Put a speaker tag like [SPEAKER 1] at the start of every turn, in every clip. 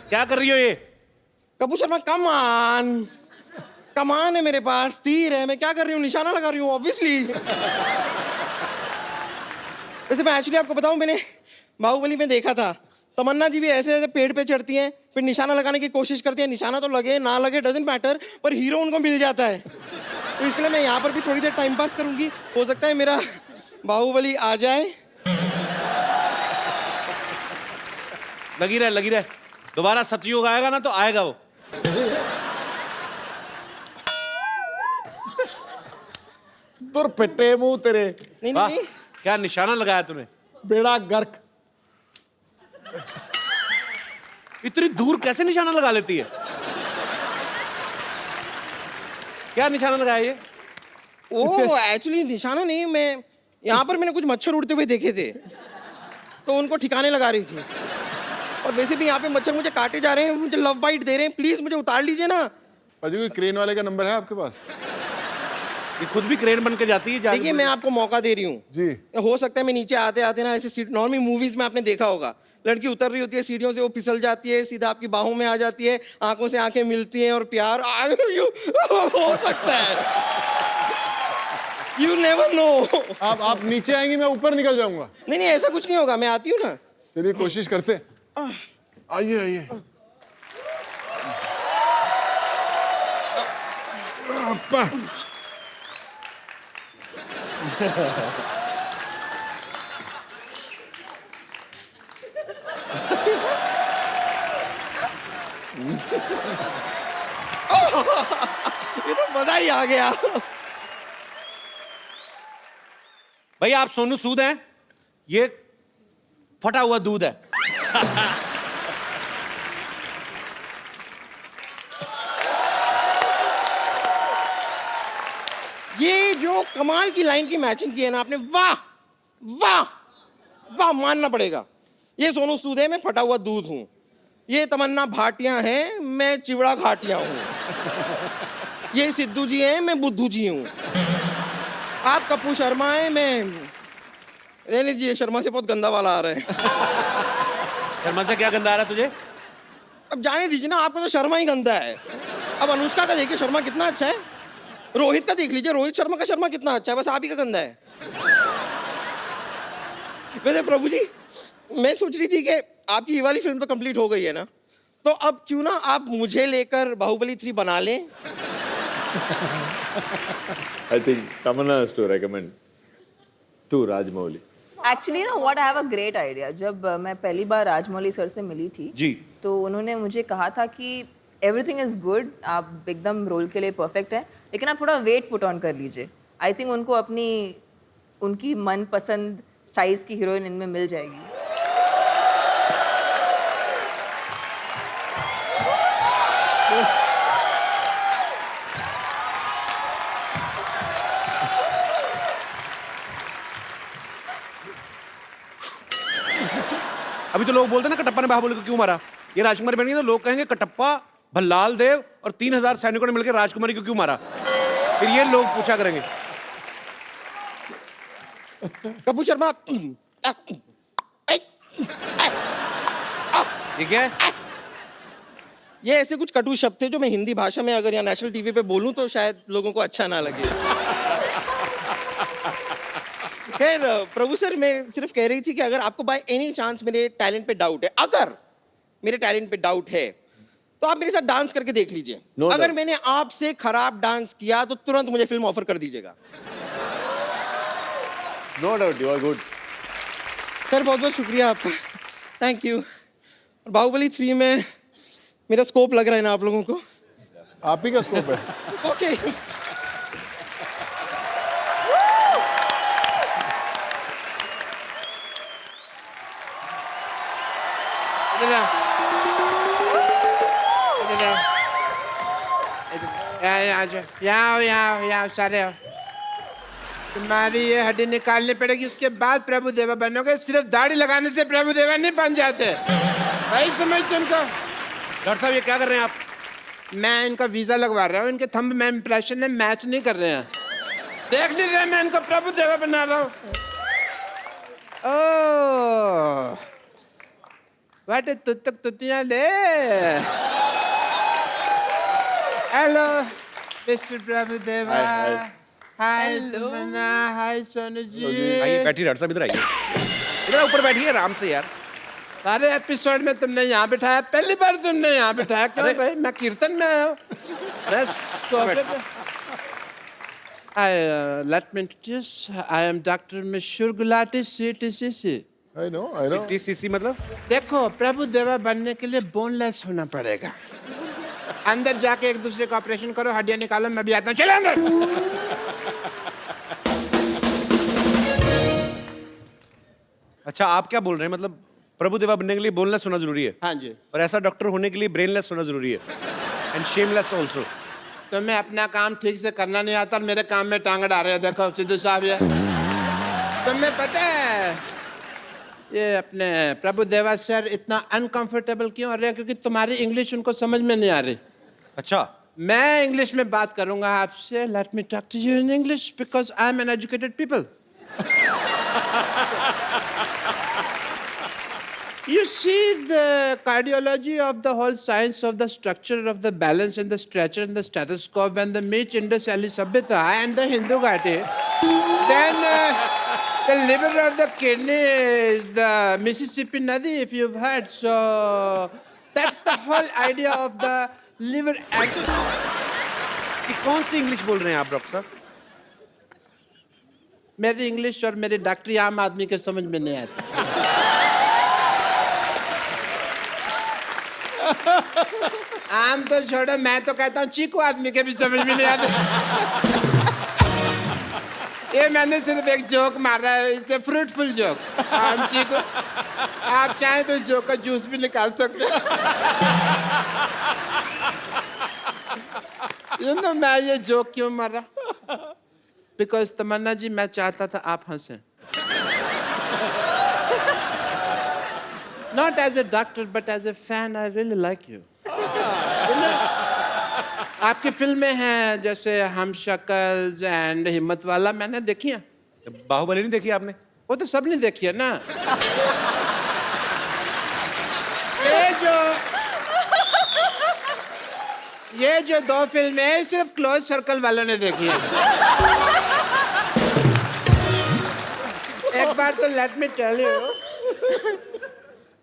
[SPEAKER 1] क्या कर रही हो ये?
[SPEAKER 2] कपूर शर्मा कमान है मेरे पास, तीर है, मैं क्या कर रही हूँ, निशाना लगा रही हूँ ऑब्वियसली। वैसे मैं एक्चुअली आपको बताऊं, मैंने बाहुबली में देखा था, तमन्ना जी भी ऐसे ऐसे पेड़ पे चढ़ती हैं, फिर निशाना लगाने की कोशिश करती है, निशाना तो लगे ना लगे डजंट मैटर, पर हीरो उनको मिल जाता है। तो इसलिए मैं यहाँ पर भी थोड़ी देर टाइम पास करूंगी, हो सकता है मेरा बाहुबली आ जाए।
[SPEAKER 1] लगी रहे, दोबारा सतयुग आएगा ना तो आएगा वो।
[SPEAKER 3] तुर पिट्टे मुंह तेरे।
[SPEAKER 2] नहीं
[SPEAKER 1] वाह,
[SPEAKER 2] नहीं
[SPEAKER 1] क्या निशाना लगाया तूने?
[SPEAKER 3] बेड़ा गर्क।
[SPEAKER 1] इतनी दूर कैसे निशाना लगा लेती है? क्या निशाना लगाया ये?
[SPEAKER 2] वो एक्चुअली निशाना नहीं, मैं यहाँ पर मैंने कुछ मच्छर उड़ते हुए देखे थे, तो उनको ठिकाने लगा रही थी। और वैसे भी यहाँ पे मच्छर मुझे काटे जा रहे हैं, मुझे लव बाइट दे रहे हैं, प्लीज मुझे उतार लीजिए ना।
[SPEAKER 3] अजी कोई क्रेन वाले का नंबर है आपके पास?
[SPEAKER 1] ये खुद भी क्रेन बन के जाती है।
[SPEAKER 2] देखिए मैं आपको मौका दे रही हूँ
[SPEAKER 3] जी।
[SPEAKER 2] हो सकता है मैं नीचे आते आते ना ऐसे सीट, नॉर्मली मूवीज में आपने देखा होगा, लड़की उतर रही होती है सीढ़ियों से, वो फिसल जाती है, सीधा आपकी बाहों में आ जाती है, आंखों से आंखें मिलती हैं और प्यार हो सकता है। You never know.
[SPEAKER 3] आप नीचे आएंगे, मैं ऊपर निकल जाऊंगा।
[SPEAKER 2] नहीं नहीं ऐसा कुछ नहीं होगा, मैं आती हूँ ना।
[SPEAKER 3] चलिए कोशिश करते हैं। आइए आइए। अप्पा।
[SPEAKER 2] ये तो मजा ही आ गया।
[SPEAKER 1] भाई आप सोनू सूद हैं, ये फटा हुआ दूध है।
[SPEAKER 2] ये जो कमाल की लाइन की मैचिंग की है ना आपने, वाह वाह वाह, मानना पड़ेगा। ये सोनू सूद है, मैं फटा हुआ दूध हूं। ये तमन्ना भाटिया है, मैं चिवड़ा घाटिया हूं। ये सिद्धू जी हैं, मैं बुद्धू जी हूं। आप कपूर शर्मा हैं, मैं रहने दीजिए, शर्मा से बहुत गंदा वाला आ रहा है।
[SPEAKER 1] शर्मा से क्या गंदा आ रहा है तुझे?
[SPEAKER 2] अब जाने दीजिए ना, आपको तो शर्मा ही गंदा है। अब अनुष्का का देखिए शर्मा कितना अच्छा है, रोहित का देख लीजिए, रोहित शर्मा का शर्मा कितना अच्छा है, बस आप ही का गंदा है। वैसे प्रभु जी, मैं सोच रही थी कि आपकी ये वाली फिल्म तो कंप्लीट हो गई है ना, तो अब क्यों ना आप मुझे लेकर बाहुबली 3 बना लें।
[SPEAKER 4] I think Tamanna has to recommend to Rajmouli.
[SPEAKER 5] Actually ना what I have a great idea. जब मैं पहली बार राजमौली सर से मिली थी
[SPEAKER 1] जी,
[SPEAKER 5] तो उन्होंने मुझे कहा था कि एवरीथिंग इज गुड, आप एकदम रोल के लिए परफेक्ट हैं, लेकिन आप थोड़ा वेट पुट ऑन कर लीजिए। आई थिंक उनको अपनी उनकी मनपसंद साइज की हीरोइन इनमें मिल जाएगी।
[SPEAKER 1] अभी तो लोग बोलते हैं ना कटप्पा ने बाहुबली को क्यों मारा। ये राजकुमारी बन गई तो लोग कहेंगे कटप्पा, भल्लाल देव और 3000 सैनिकों ने मिलकर राजकुमारी को क्यों मारा। फिर ये लोग पूछा करेंगे।
[SPEAKER 2] कपूर शर्मा,
[SPEAKER 1] ये क्या है?
[SPEAKER 2] ये ऐसे कुछ कटु शब्द थे जो मैं हिंदी भाषा में अगर यहाँ नेशनल टीवी पे बोलूं तो शायद लोगों को अच्छा ना लगे। खैर प्रभु सर, मैं सिर्फ कह रही थी कि अगर आपको बाय एनी चांस मेरे टैलेंट पे डाउट है, अगर मेरे टैलेंट पे डाउट है, तो आप मेरे साथ डांस करके देख लीजिए।
[SPEAKER 4] No
[SPEAKER 2] अगर
[SPEAKER 4] doubt.
[SPEAKER 2] मैंने आपसे खराब डांस किया तो तुरंत मुझे फिल्म ऑफर कर दीजिएगा।
[SPEAKER 4] No doubt, you are good.
[SPEAKER 2] Sir बहुत बहुत शुक्रिया आपका, थैंक यू। बाहुबली 3 में मेरा स्कोप लग रहा है ना आप लोगों को?
[SPEAKER 3] आप ही का स्कोप है।
[SPEAKER 2] ओके।
[SPEAKER 6] यहाँ सारे आओ। तुम्हारी ये हड्डी निकालनी पड़ेगी, उसके बाद प्रभु देवा बनोगे। सिर्फ दाढ़ी लगाने से प्रभु देवा नहीं बन जाते भाई, समझते उनको।
[SPEAKER 1] डॉक्टर साहब ये क्या कर रहे हैं आप?
[SPEAKER 6] मैं इनका वीजा लगवा रहा हूँ, इनके थंब में इंप्रेशन में मैच नहीं कर रहे हैं। देख नहीं रहे मैं इनको प्रभु देवा बना रहा हूँ। वाटे तुतक तुतियां ले hello mister Prabhudeva
[SPEAKER 4] Hi, hi.
[SPEAKER 6] हाय तमन्ना हाय सोनू जी
[SPEAKER 1] आइए बैठिए डॉक्टर साहब, इधर आइए, इधर ऊपर बैठिए आराम से यार।
[SPEAKER 6] सारे एपिसोड में तुमने यहाँ बिठाया, पहली बार तुमने यहाँ बिठाया क्यों भाई? मैं कीर्तन में आया हूँ, मैं सोफे पे। Let me introduce. I am Dr. Mishur Gulati, CTCC.
[SPEAKER 3] I know.
[SPEAKER 1] TCC मतलब?
[SPEAKER 6] देखो प्रभु देवा बनने के लिए बोनलेस होना पड़ेगा। अंदर जाके एक दूसरे का ऑपरेशन करो, हड्डियां निकालो, मैं भी आता हूँ, चलो अंदर।
[SPEAKER 1] अच्छा आप क्या बोल रहे हैं, मतलब प्रभु देवा बनने के लिए बोनलेस होना जरूरी है,
[SPEAKER 6] हाँ जी,
[SPEAKER 1] और ऐसा डॉक्टर होने के लिए ब्रेनलेस होना जरूरी है, एंड शेमलेस ऑल्सो।
[SPEAKER 6] तुम्हें अपना काम ठीक से करना नहीं आता और मेरे काम में टांग अड़ा रहे हो। देखो सिद्धू साहब ये तुम्हें पता है ये अपने प्रभु देवा सर इतना अनकंफर्टेबल क्यों हो रहे हैं? क्योंकि तुम्हारी इंग्लिश उनको समझ में नहीं आ रही।
[SPEAKER 1] अच्छा
[SPEAKER 6] मैं इंग्लिश में बात करूंगा आपसे। Let me talk to you in English because I am an educated people. You see the cardiology of the whole science of the structure of the balance and the stretcher and the stethoscope and the Meech Indus Valley Sabhyata and the Hindu Ghati. Then the liver of the kidney is the Mississippi Nadi, if you've heard. So that's the whole idea of the liver.
[SPEAKER 1] ये कौन सी English बोल रहे हैं आप doctor साहब?
[SPEAKER 6] मेरी English और मेरी डॉक्टरी आम आदमी के समझ में नहीं आती। आम तो छोड़ो, मैं तो कहता हूँ चीकू आदमी के भी समझ में नहीं आते। ये मैंने सिर्फ एक जोक मारा है, इससे फ्रूटफुल जोक। आम चीकू, आप चाहें तो इस जोक का जूस भी निकाल सकते हैं। You know, मैं ये जोक क्यों मारा? बिकॉज तमन्ना जी मैं चाहता था आप हंसें। Not as a doctor, but as a fan, I really like you. आपकी फिल्में हैं जैसे हम शक्ल एंड हिम्मत वाला, मैंने देखी है।
[SPEAKER 1] बाहुबली नहीं देखी आपने?
[SPEAKER 6] वो तो सब ने देखी है ना। ये जो दो फिल्में हैं सिर्फ क्लोज सर्कल वालों ने देखी है। एक बार तो लेट मी टेल यू,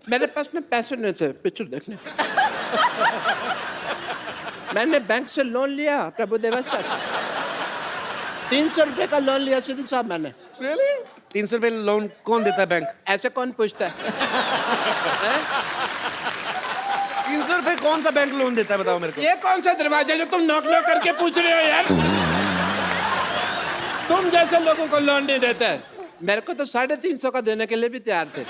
[SPEAKER 6] मेरे पास में पैसे नहीं थे पिक्चर देखने। मैंने बैंक से लोन लिया प्रभु देवा सर, 300 रुपए का लोन लिया सिद्धू साहब मैंने।
[SPEAKER 1] Really? 300 रुपए लोन कौन देता है बैंक?
[SPEAKER 6] ऐसे कौन पूछता है?
[SPEAKER 1] 300 रुपए कौन सा बैंक लोन देता है बताओ मेरे को?
[SPEAKER 6] ये कौन सा दरवाजा जो तुम नॉक नॉक करके पूछ रहे हो यार? तुम जैसे लोगों को लोन नहीं देता है। मेरे को तो 350 का देने के लिए भी तैयार थे,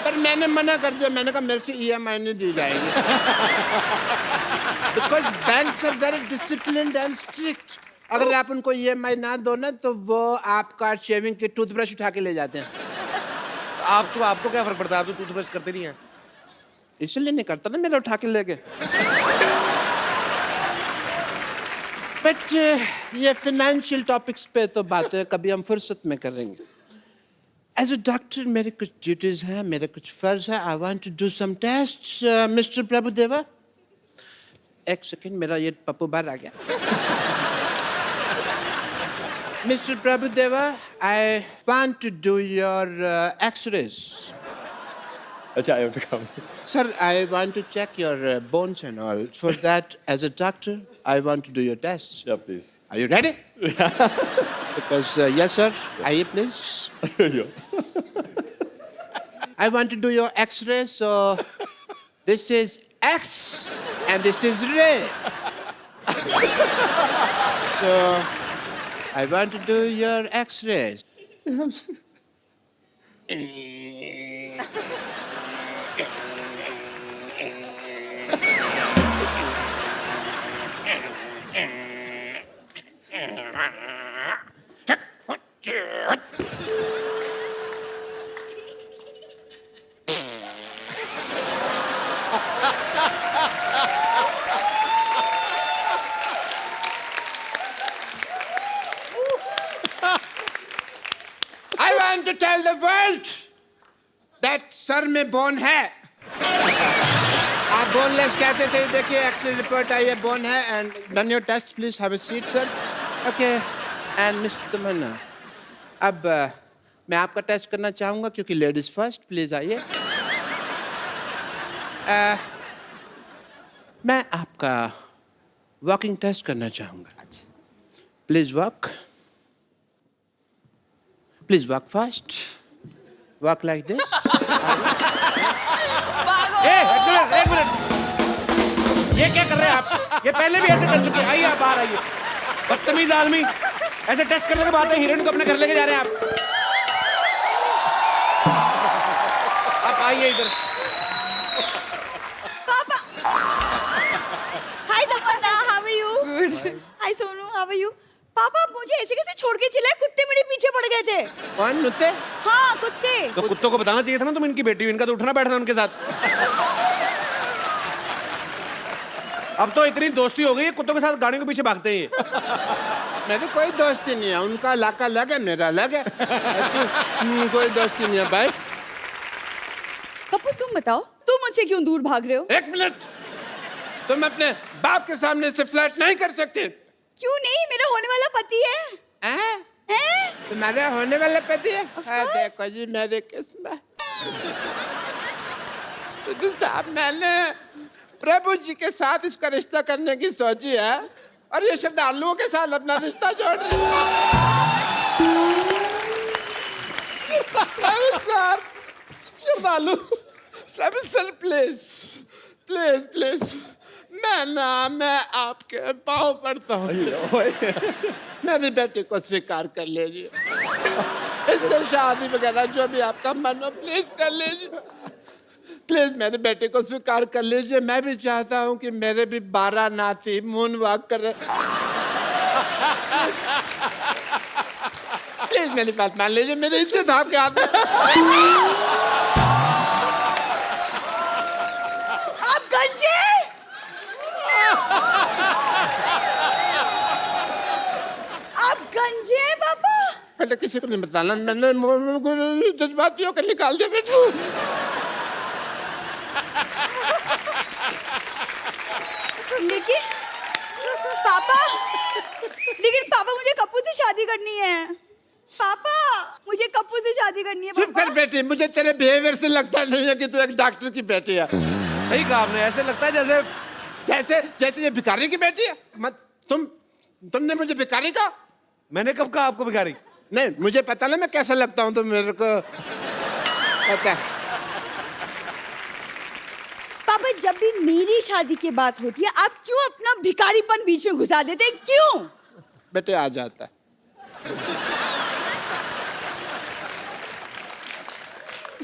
[SPEAKER 6] पर मैंने मना कर दिया। मैंने कहा मेरे से EMI नहीं दी जाएगी। Because banks are very disciplined and strict. अगर आप उनको EMI ना दो ना तो वो आपका शेविंग की टूथब्रश उठा के ले जाते हैं।
[SPEAKER 1] आपको क्या फर्क पड़ता है? आप तो टूथब्रश करते नहीं हैं।
[SPEAKER 6] इसलिए नहीं करता ना, मेरा उठा के ले गए। बट ये फाइनेंशियल टॉपिक्स पे तो बातें कभी हम फुर्सत में करेंगे। एज अ डॉक्टर मेरे कुछ ड्यूटीज हैं, मेरे कुछ फर्ज है। I want to do some tests. Mister Prabhudeva, एक सेकंड, मेरा ये पप्पू बाहर आ गया। Mister Prabhudeva, I want to do your x-rays.
[SPEAKER 4] अच्छा, I have to come.
[SPEAKER 6] Sir, I want to check your bones and all. For that, as a doctor, I want to do your tests.
[SPEAKER 4] Yeah, please.
[SPEAKER 6] Are you ready? Because, yes, sir. Aye, please.
[SPEAKER 4] Yeah.
[SPEAKER 6] I want to do your X-ray, so this is X and this is ray. So, I want to do your X-rays. I want to tell the world that sir में bone है। Boneless कहते थे, देखिए x ray report आई है, bone है. And done your test, please have a seat sir. Okay. And mister Tamannaah, अब मैं आपका टेस्ट करना चाहूँगा क्योंकि लेडीज फर्स्ट. प्लीज आइए. मैं आपका वॉकिंग टेस्ट करना चाहूँगा. Please walk. Please walk fast. Walk like this.
[SPEAKER 1] एक मिनट. ये क्या कर रहे हैं आप? ये पहले भी ऐसे कर चुके हैं. आइए आप बाहर आइए. बदतमीज आदमी. ऐसे टेस्ट करने के बाद हीरोइन को अपने घर लेके जा रहे हैं आप. आप आइए इधर.
[SPEAKER 7] Hi Tamannaah, how are you? Good. Hi Sonu, how are you? पापा मुझे ऐसे कैसे छोड़ के चले? कुत्ते मेरे पीछे पड़ गए थे.
[SPEAKER 6] कौन नुते?
[SPEAKER 7] हाँ कुत्ते.
[SPEAKER 1] तो कुत्तों को बताना चाहिए था ना तुम इनकी बेटी हो. इनका तो उठना बैठना उनके साथ. अब तो इतनी दोस्ती हो गई है, कुत्तों के साथ गाड़ी के पीछे भागते हैं ये.
[SPEAKER 6] मेरी कोई दोस्ती नहीं है. उनका इलाका अलग है, मेरा अलग है. कोई दोस्ती नहीं है भाई.
[SPEAKER 7] पप्पू तुम बताओ, तुम मुझसे क्यों दूर भाग रहे हो?
[SPEAKER 6] एक मिनट. तुम अपने बाप के सामने से फ्लर्ट नहीं कर सकते.
[SPEAKER 7] क्यों नहीं? मेरा होने वाला पति है.
[SPEAKER 6] हैं?
[SPEAKER 7] हैं?
[SPEAKER 6] तुम्हारे होने वाले पति है?
[SPEAKER 7] Of
[SPEAKER 6] हाँ,
[SPEAKER 7] course.
[SPEAKER 6] देखो जी मेरी किस्मत. सिद्धू साहब, मैंने प्रभु जी के साथ इसका रिश्ता करने की सोची है और ये श्रद्धालुओं के साथ अपना रिश्ता जोड़ रही है. श्रद्धालु, सर प्लीज प्लीज प्लीज, मैं आपके पाँव पड़ता हूँ. मेरी बेटी को स्वीकार कर लीजिए. इससे शादी वगैरह जो भी आपका मन हो प्लीज कर लीजिए. प्लीज मेरी बेटी को स्वीकार कर लीजिए. मैं भी चाहता हूँ कि मेरे भी 12 नाती मून वॉक कर. प्लीज मेरी बात मान लीजिए. मेरी इज्जत आपके हाथ में.
[SPEAKER 7] आप गंजे. आप गंजे हैं पापा.
[SPEAKER 6] पहले किसी को नहीं बताना. मैंने जज्बातियों को निकाल दिया बेटू.
[SPEAKER 7] लेकिन पापा मुझे कप्पू से शादी करनी है. पापा मुझे कप्पू से शादी करनी है.
[SPEAKER 6] चुप कर बेटी. मुझे तेरे बिहेवियर से लगता नहीं है कि तू एक डॉक्टर की बेटी है.
[SPEAKER 1] सही कहा आपने. ऐसे लगता है जैसे
[SPEAKER 6] जैसे जैसे ये भिखारी की बेटी है. मत तुमने मुझे भिखारी कहा.
[SPEAKER 1] मैंने कब कहा आपको भिखारी?
[SPEAKER 6] नहीं, मुझे पता ना मैं कैसा लगता हूँ. तो मेरे को पता है.
[SPEAKER 7] पापा जब भी मेरी शादी की बात होती है आप क्यों अपना भिखारीपन बीच में घुसा देते हैं? क्यों?
[SPEAKER 6] बेटे आ जाता है.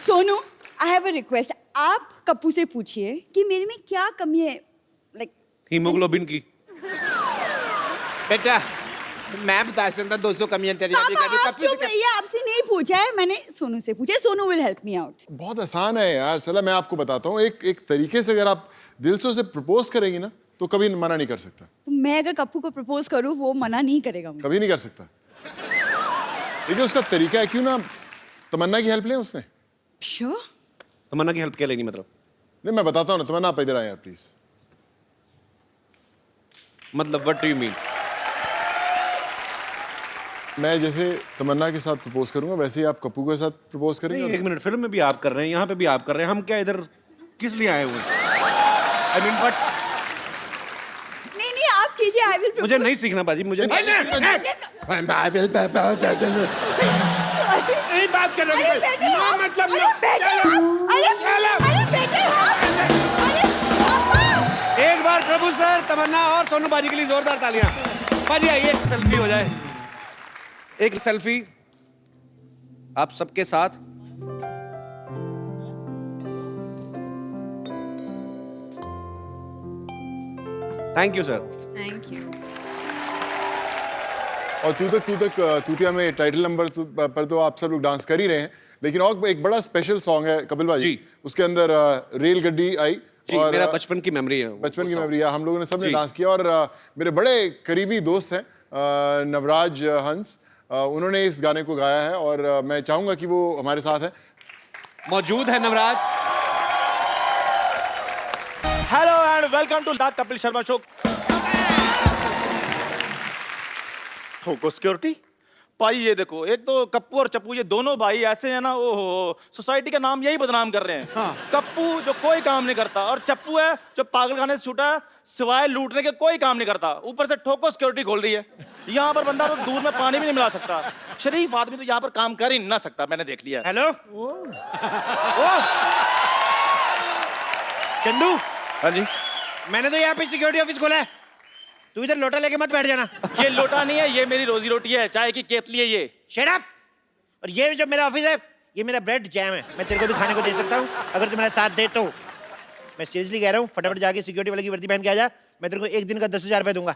[SPEAKER 7] सोनू, आई हैव अ रिक्वेस्ट. आप कप्पू से पूछिए कि मेरे में क्या कमी है. लाइक
[SPEAKER 1] हीमोग्लोबिन की.
[SPEAKER 6] बेटा मैं बता सकता 200 कमियां तेरी.
[SPEAKER 7] पापा आप चुप रहिए. आपसे नहीं पूछा है मैंने, सोनू से पूछा है. Sonu will help me out.
[SPEAKER 3] बहुत आसान है यार. चला मैं आपको बताता हूँ. एक तरीके से अगर आप दिल से उसे प्रपोज करेंगी ना तो कभी मना नहीं कर सकता.
[SPEAKER 7] तो मैं अगर कप्पू को प्रपोज करूं वो मना नहीं करेगा मुझे.
[SPEAKER 3] कभी नहीं कर सकता. देखिए उसका तरीका है. क्यों ना तमन्ना की हेल्प लें उसमें.
[SPEAKER 7] श्योर.
[SPEAKER 1] तमन्ना की हेल्प क्या लेनी मतलब?
[SPEAKER 3] नहीं मैं बताता हूँ ना. तमन्ना आप इधर आए यार प्लीज.
[SPEAKER 1] मतलब व्हाट डू यू मीन?
[SPEAKER 3] मैं जैसे तमन्ना के साथ प्रपोज करूंगा वैसे ही आप कप्पू के साथ प्रपोज करेंगे.
[SPEAKER 1] नहीं, एक मिनट. फिल्म में भी आप कर रहे हैं, यहाँ पे भी आप कर रहे हैं. हम क्या इधर किस लिए आए हुए हैं? आई मीन बट
[SPEAKER 7] नहीं आप कीजिए. I will.
[SPEAKER 1] मुझे नहीं सीखना बाजी. मुझे
[SPEAKER 6] नहीं बात कर
[SPEAKER 7] अरे बेटे आप. अरे बेटे आप. अरे बेटे आप. अरे पापा.
[SPEAKER 1] एक बार प्रभु सर, तमन्ना और सोनू बाजी के लिए जोरदार तालियां. बाजी आइए एक सेल्फी हो जाए. एक सेल्फी आप सबके साथ. Thank you sir.
[SPEAKER 5] Thank you.
[SPEAKER 3] और तूतिया में टाइटल नंबर पर तो आप सब लोग डांस कर ही रहे हैं. लेकिन और एक बड़ा स्पेशल सॉन्ग है कपिल भाई
[SPEAKER 1] जी.
[SPEAKER 3] उसके अंदर रेल गड्डी आई.
[SPEAKER 1] जी,
[SPEAKER 3] और
[SPEAKER 1] मेरा बचपन की मेमोरी है.
[SPEAKER 3] बचपन की मेमोरी है. हम लोगों ने सबने
[SPEAKER 1] जी.
[SPEAKER 3] डांस किया. और मेरे बड़े करीबी दोस्त हैं नवराज हंस. उन्होंने इस गाने को गाया है और मैं चाहूंगा कि वो हमारे साथ है.
[SPEAKER 1] मौजूद है Navraj. Hello
[SPEAKER 8] and welcome to the Kapil Sharma show. ठोको सिक्योरिटी भाई, ये देखो, एक तो कप्पू और चप्पू, ये दोनों भाई ऐसे हैं ना, ओहो, सोसाइटी का नाम यही बदनाम कर रहे हैं। कप्पू जो कोई काम नहीं करता, और चप्पू है जो पागलखाने से छूटा है, सिवाय लूटने के कोई काम नहीं करता। ऊपर से ठोको सिक्योरिटी खोल रही है। यहाँ पर बंदा तो दूध में पानी भी नहीं मिला सकता। शरीफ आदमी तो यहाँ पर काम कर ही ना सकता, मैंने देख लिया।
[SPEAKER 2] हेलो चंदू।
[SPEAKER 8] हाँ जी।
[SPEAKER 2] मैंने तो यहाँ पे सिक्योरिटी ऑफिस खोला है, तू इधर लोटा लेके मत बैठ जाना।
[SPEAKER 8] ये लोटा नहीं है, ये मेरी रोजी रोटी है, चाय की केतली है ये।
[SPEAKER 2] Shut up. और ये जो मेरा ऑफिस है, ये मेरा ब्रेड जैम है, मैं तेरे को भी खाने को दे सकता हूँ अगर तू मेरा साथ दे तो। मैं सीरियसली कह रहा हूँ, फटाफट जाके सिक्योरिटी वाले की वर्दी पहन के आ जा, मैं तेरे को एक दिन का 10,000 रुपये दूंगा।